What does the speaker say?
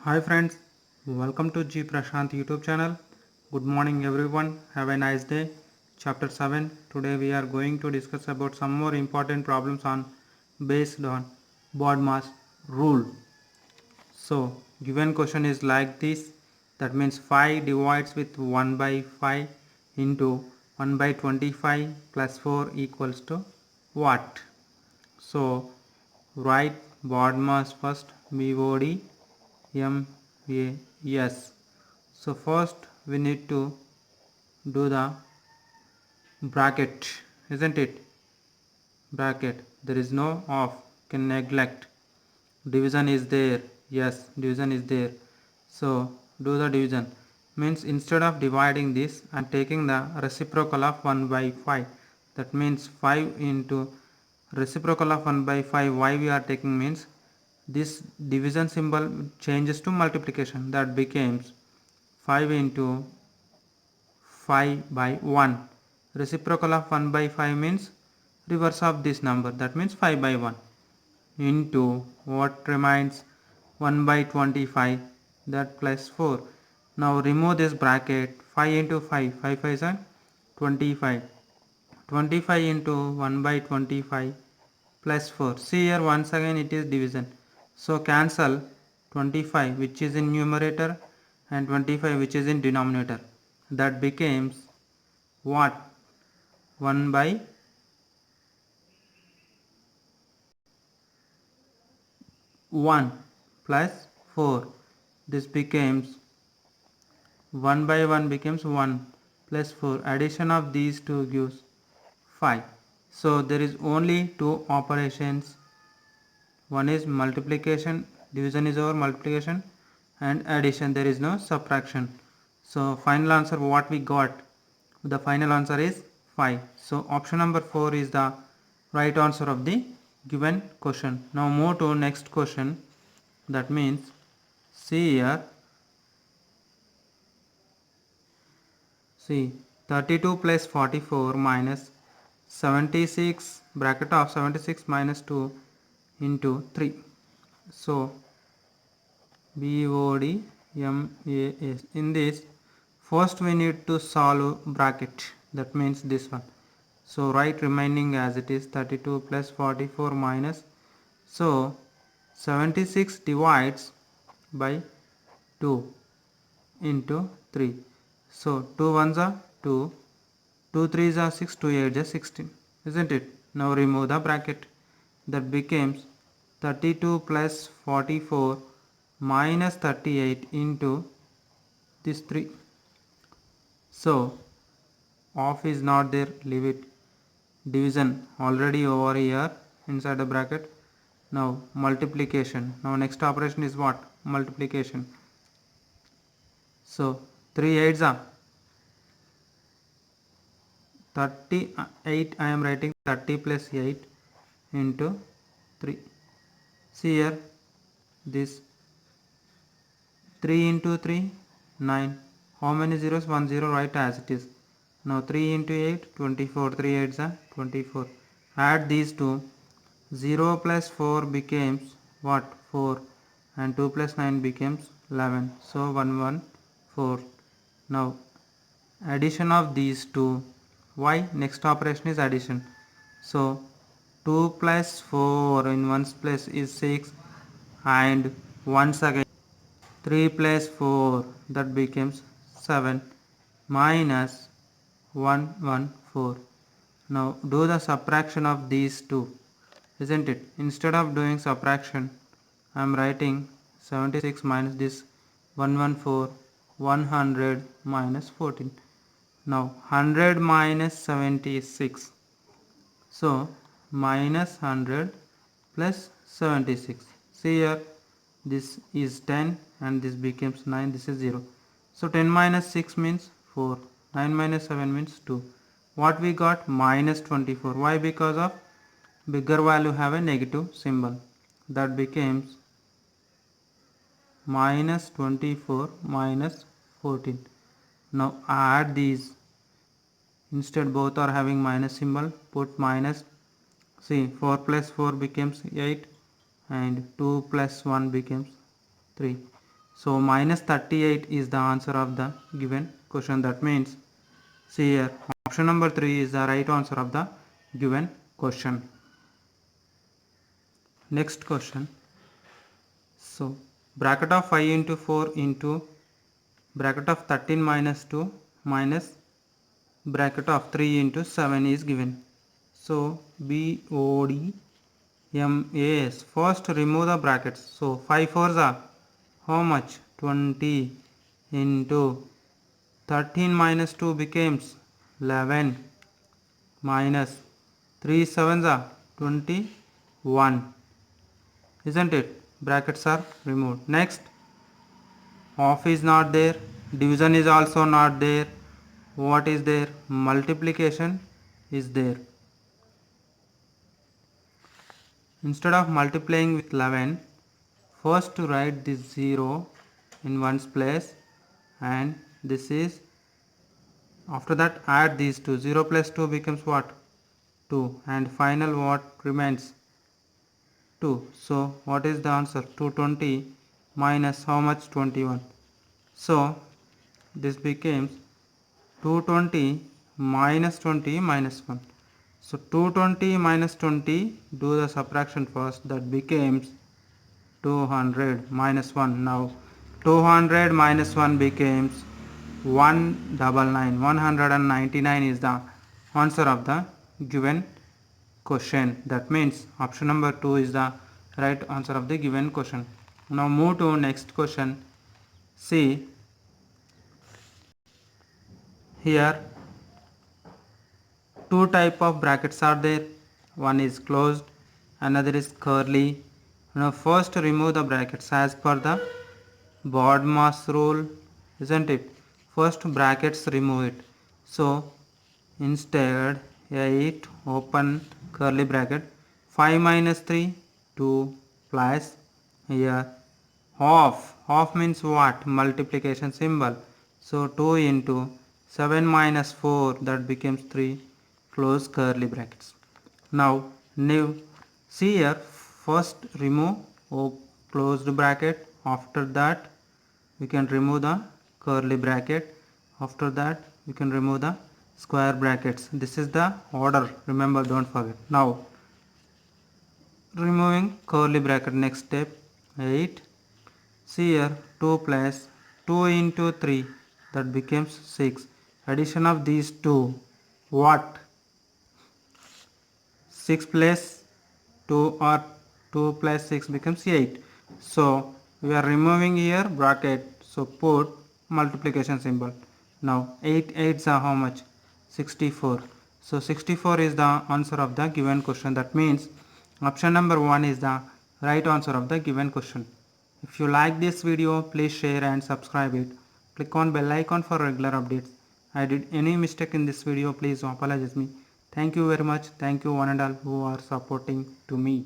Hi friends, welcome to G Prashant YouTube channel. Good morning everyone, have a nice day. Chapter 7. Today we are going to discuss about some more important problems on based on BODMAS rule. So given question is like this, that means 5 divides with 1 by 5 into 1 by 25 plus 4 equals to what? So write BODMAS first, BODMAS. So first we need to do the bracket, isn't it? Bracket, there is no of, can neglect. Division is there, yes, division is there. So do the division, means instead of dividing this I am taking the reciprocal of 1 by 5. That means 5 into reciprocal of 1 by 5. Why we are taking means this division symbol changes to multiplication. That becomes 5 into 5 by 1. Reciprocal of 1 by 5 means reverse of this number. That means 5 by 1 into what remains 1 by 25, that plus 4. Now remove this bracket. 5 into 5, 5 5 is 25. 25 into 1 by 25 plus 4. See here once again it is division. So cancel 25 which is in numerator and 25 which is in denominator. That becomes what? 1 by 1 plus 4. This becomes 1 by 1 becomes 1 plus 4. Addition of these two gives 5. So there is only two operations. One is multiplication, division is over multiplication, and addition, there is no subtraction. So final answer what we got? The final answer is 5. So option number 4 is the right answer of the given question. Now move to next question. That means see here, see 32 plus 44 minus 76 bracket of 76 minus 2 into 3. So BODMAS. In this, first we need to solve bracket. That means this one. So write remaining as it is 32 plus 44 minus. So 76 divides by 2 into 3. So 2 ones are 2, 2 threes are 6, 2 8 is 16. Isn't it? Now remove the bracket. That becomes 32 plus 44 minus 38 into this 3. So off is not there, leave it. Division already over here inside the bracket. Now multiplication. Now next operation is what? Multiplication. So 3 8s are 38. I am writing 30 plus 8 into 3. See here, this 3 into 3, 9. How many zeros? 1 0, write as it is. Now 3 into 8, 24. 3 8s are 24. Add these two. 0 plus 4 becomes what? 4. And 2 plus 9 becomes 11. So 1 1 4. Now addition of these two. Why? Next operation is addition. So 2 plus 4 in ones place is 6, and once again 3 plus 4, that becomes 7, minus 1 1 4. Now do the subtraction of these two, isn't it? Instead of doing subtraction I am writing 76 minus this 114, 100 minus 14. Now 100 minus 76. So minus 100 plus 76. See here, this is 10 and this becomes 9, this is 0. So 10 minus 6 means 4, 9 minus 7 means 2. What we got? Minus 24. Why? Because of bigger value have a negative symbol. That becomes minus 24 minus 14. Now add these. Instead both are having minus symbol, put minus. See, 4 plus 4 becomes 8 and 2 plus 1 becomes 3. So minus 38 is the answer of the given question. That means, see here, option number 3 is the right answer of the given question. Next question. So bracket of 5 into 4 into bracket of 13 minus 2 minus bracket of 3 into 7 is given. So BODMAS. First remove the brackets. So 5 fours are how much? 20 into 13 minus 2 becomes 11 minus 3 sevens are 21. Isn't it? Brackets are removed. Next, half is not there, division is also not there. What is there? Multiplication is there. Instead of multiplying with 11, first to write this 0 in one's place, and this is, after that add these two. 0 plus 2 becomes what? 2, and final what remains? 2. So what is the answer? 220 minus how much? 21. So this becomes 220 minus 20 minus 1. So 220 minus 20, do the subtraction first, that becomes 200 minus 1. Now 200 minus 1 becomes 199. 199 is the answer of the given question. That means option number 2 is the right answer of the given question. Now move to next question. See here, two type of brackets are there. One is closed, another is curly. Now first remove the brackets as per the BODMAS rule, isn't it? First brackets remove it. So instead 8 open curly bracket, 5 minus 3 2 plus here half means what? Multiplication symbol. So 2 into 7 minus 4, that becomes 3, close curly brackets. Now see here, first remove closed bracket, after that we can remove the curly bracket, after that we can remove the square brackets. This is the order, remember, don't forget. Now removing curly bracket, next step 8. See here, 2 plus 2 into 3, that becomes 6. Addition of these two, what? 6 plus 2 or 2 plus 6 becomes 8. So we are removing here bracket, so put multiplication symbol. Now 8 8s are how much? 64. So 64 is the answer of the given question. That means option number 1 is the right answer of the given question. If you like this video, please share and subscribe it. Click on bell icon for regular updates. I did any mistake in this video, please apologize me. Thank you very much. Thank you one and all who are supporting to me.